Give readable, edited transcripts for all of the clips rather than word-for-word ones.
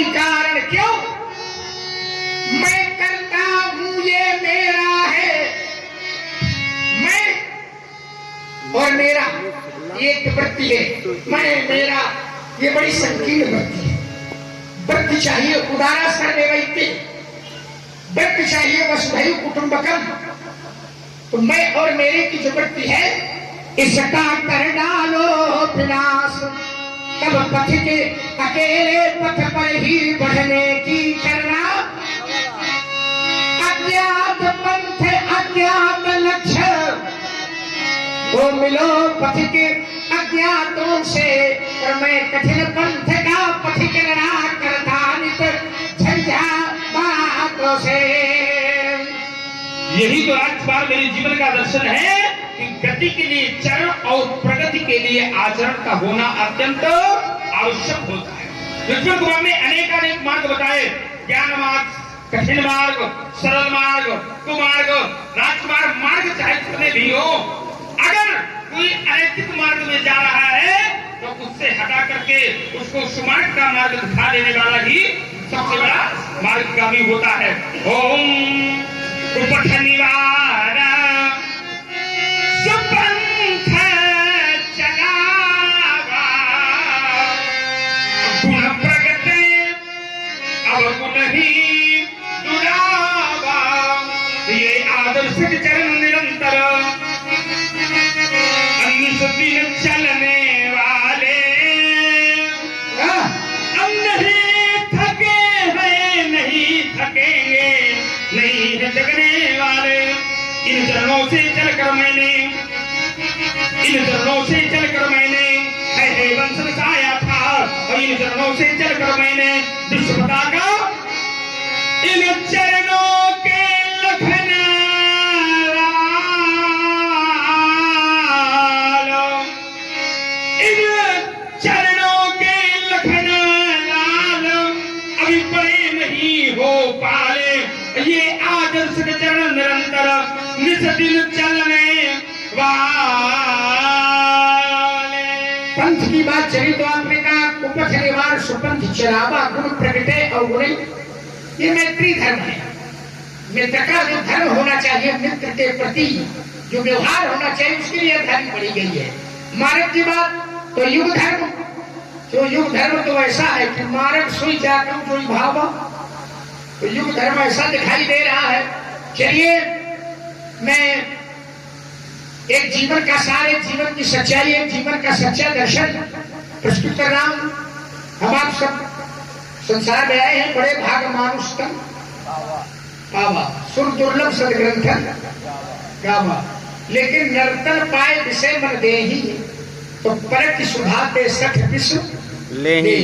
कोई कारण क्यों? मैं करता हूं ये मेरा है, मैं और मेरा एक वृत्ति है। मैं मेरा ये बड़ी संकीर्ण वृत्ति है। वृत्ति चाहिए उदारा सर्वे वैत्य, वृत्ति चाहिए वसुधैव कुटुंबकम। तो मैं और मेरे की जो वृत्ति है इसका कर डालो विनाश, तब पथ के अकेले पथ पर ही बढ़ने की करना। अज्ञात पंथ अज्ञात लक्ष्य, वो मिलो पथ के अज्ञातों से, और मैं कठिन पंथ का पथिक लड़ा करता नित झंझा बातों से। यही तो राजकुमार मेरे जीवन का दर्शन है कि गति के लिए चरण और प्रगति के लिए आचरण का होना अत्यंत आवश्यक होता है। विष्णु कुमार ने अनेक मार्ग बताए, ज्ञान मार्ग, कठिन मार्ग, सरल मार्ग, कुमार्ग, राजकुमार मार्ग चाहे कितने भी हो, अगर कोई अनैतिक मार्ग में जा रहा है तो उससे हटा करके उसको सुमार्ग का मार्ग दिखा देने वाला ही सबसे बड़ा मार्गगामी होता है। ओम उपथ निवार सुपंथ चलावा, गुण प्रगटे अवगुण ही दुरावा। ये आदर्श के चरण निरंतर अन्य दिन चलने वाले, हम नहीं थके हैं नहीं थकेंगे, नहीं है जगने वाले। इन चरणों से चलकर मैंने है वंश बसाया था, और इन चरणों से चलकर मैंने विश्व पताका, इन चरणों के लखन लाल, इन चरणों के लखन लाल, अभी बड़े नहीं हो पाले। ये आदर्श के चरण निरंतर निस दिन चलने वाले। पंथ की बात चली तो आपने कहा उपथ निवार सुपंथ चलावा, गुण प्रगटे अवगुण। ये मैत्री धर्म है। मित्र का जो धर्म होना चाहिए, मित्र के प्रति जो व्यवहार होना चाहिए, उसके लिए धर्म पड़ी गई है। मार्ग की बात तो युग धर्म, तो युग धर्म तो ऐसा है कि मार्ग सुई जाकर जो भावा, तो युग धर्म ऐसा दिखाई दे रहा है। चलिए मैं एक जीवन का सार, एक जीवन की सच्चाई, एक जीवन का सच्चा दर्शन प्रस्तुत कर रहा हूं। हम आप सब संसार में आए हैं, बड़े भाग मानुष तन पावा, सुर दुर्लभ सदग्रंथन गावा, लेकिन नर्तन पाए विषय मन दे ही, तो परक सुधा पे सठ विश्व ले ही।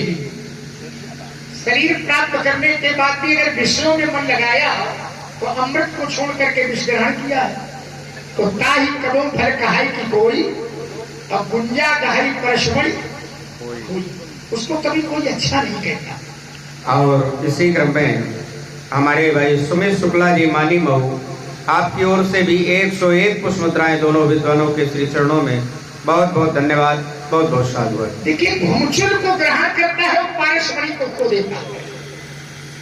शरीर प्राप्त करने के बाद भी अगर विषयों में मन लगाया तो अमृत को छोड़ करके विष ग्रहण किया है, तो ताही कदों फल कहाई की कोई, अब गुंजा गहरी परशमणि कोई, उसको कभी कोई अच्छा नहीं कहता। और इसी क्रम में हमारे भाई सुमित शुक्ला जी मानी मऊ, आपकी ओर से भी 101 पुष्प मुद्राएं दोनों विद्वानों के श्री चरणों में बहुत बहुत धन्यवाद, बहुत बहुत साधुवाद। देखिए भूचुल को ग्रहण करता है और पारसमणि को देता है,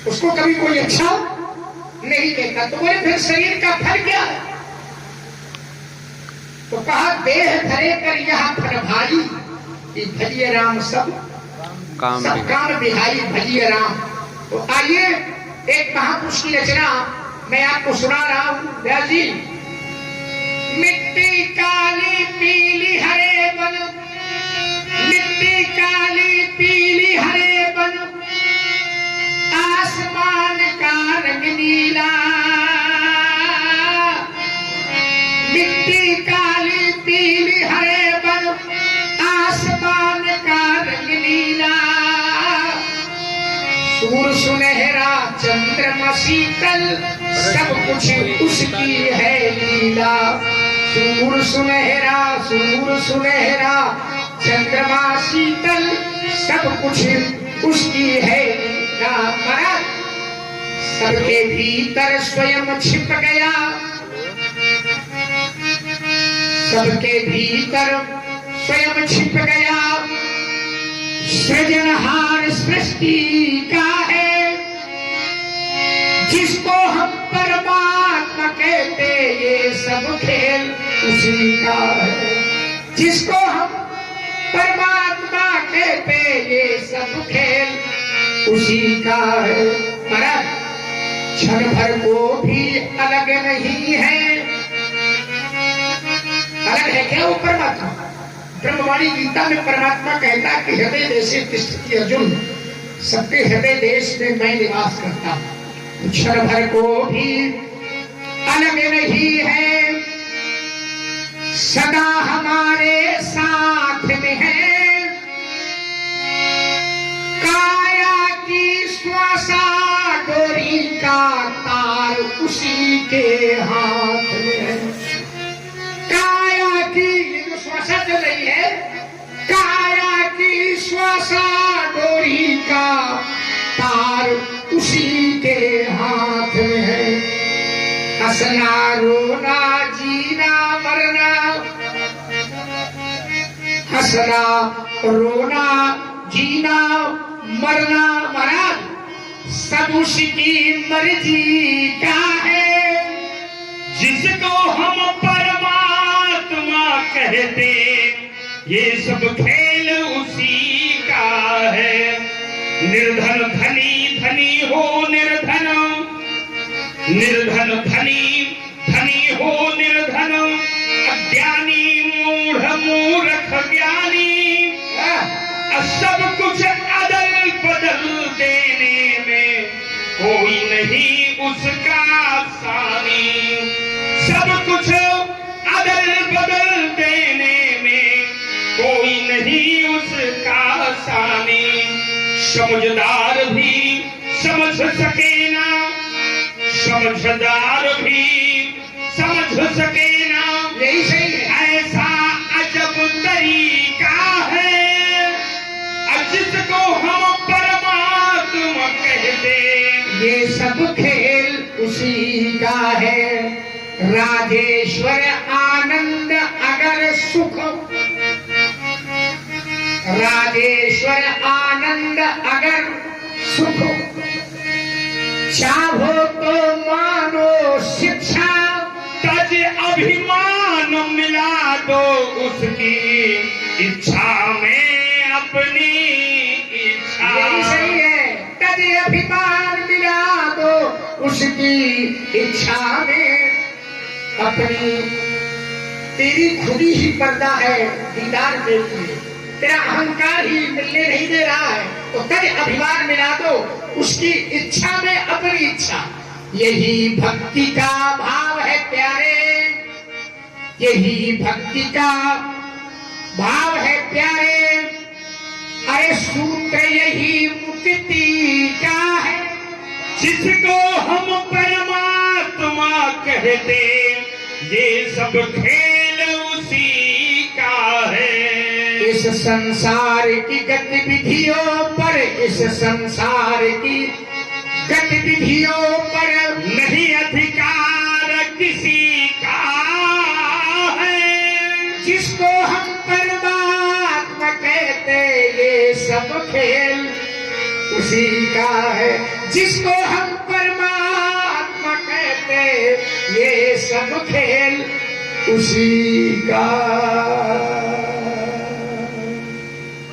उसको कभी कोई अच्छा नहीं कहता। तो बोले फिर शरीर का फल क्या है? तो कहा देह धरे कर यह फल भाई, भजिए राम सब काम बिहारी भजिए राम। तो आइए एक महापुरुष की रचना मैं आपको सुना रहा हूं। व्यास जी, मिट्टी काली पीली हरे बन, मिट्टी काली पीली हरे बन, आसमान का रंग नीला, मिट्टी काली पीली हरे बन, आसमान का रंग नीला, सूर सुनहरा चंद्रमा शीतल, सब कुछ उसकी है लीला। सूर सुनहरा चंद्रमा शीतल, सब कुछ उसकी है लीला। सबके भीतर स्वयं छिप गया, सबके भीतर स्वयं छिप गया, सृजनहार सृष्टि का है जिसको हम परमात्मा कहते ये सब खेल उसी का है। जिसको हम परमात्मा कहते ये सब खेल उसी का है। महाराज क्षण भर को भी अलग नहीं है। अलग है क्या वो परमात्मा? ब्रह्मवाणी गीता में परमात्मा कहता कि हृदय देशे तिष्ठति अर्जुन, सबके हृदय देश में मैं निवास करता हूं। क्षण भर को भी अलग नहीं है, सदा हमारे साथ में है। काया की श्वासा डोरी का तार उसी के हाथ में है। काया की जो श्वासा चल रही है, काया की श्वासा डोरी का तार उसी के हाथ में है। हंसना रोना जीना मरना, हंसना रोना जीना मरना महाराज सब उसकी मर्जी का है। जिसको हम परमात्मा कहते ये सब खेल उसी का है। निर्धन धनी धनी हो निर्धन, निर्धन धनी धनी हो निर्धन, अज्ञानी मूढ़ मूर्ख ज्ञानी, सब कुछ अदल बदल देने में कोई नहीं उसका सानी। सब कुछ अदल बदल देने में कोई नहीं उसका सानी। समझदार भी समझ सके ना, समझदार भी समझ सके ना, यही सही है। ऐसा अजब तरीका है जिसको हम परमात्मा कहते ये सब खेल उसी का है। राजेश्वर आनंद अगर सुख, राजेश्वर आनंद अगर सुख, चाहो तो मानो शिक्षा, तज अभिमान मिला दो उसकी इच्छा में अपनी इच्छा। यही सही है। तज अभिमान मिला दो उसकी इच्छा में अपनी। तेरी खुदी ही पर्दा है दीदार के लिए, तेरा अहंकार ही मिलने नहीं दे रहा है, तो तज अभिमान मिला दो उसकी इच्छा में अपनी इच्छा। यही भक्ति का भाव है प्यारे, यही भक्ति का भाव है प्यारे। अरे सूत्र यही मुक्ति का है। जिसको हम परमात्मा कहते ये सब खेल उसी का है। इस संसार की गतिविधियों पर, इस संसार की गतिविधियों पर नहीं अधिकार किसी का है। जिसको हम परमात्मा कहते ये सब खेल उसी का है। जिसको हम परमात्मा कहते ये सब खेल उसी का।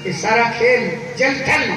ये सारा खेल जल थल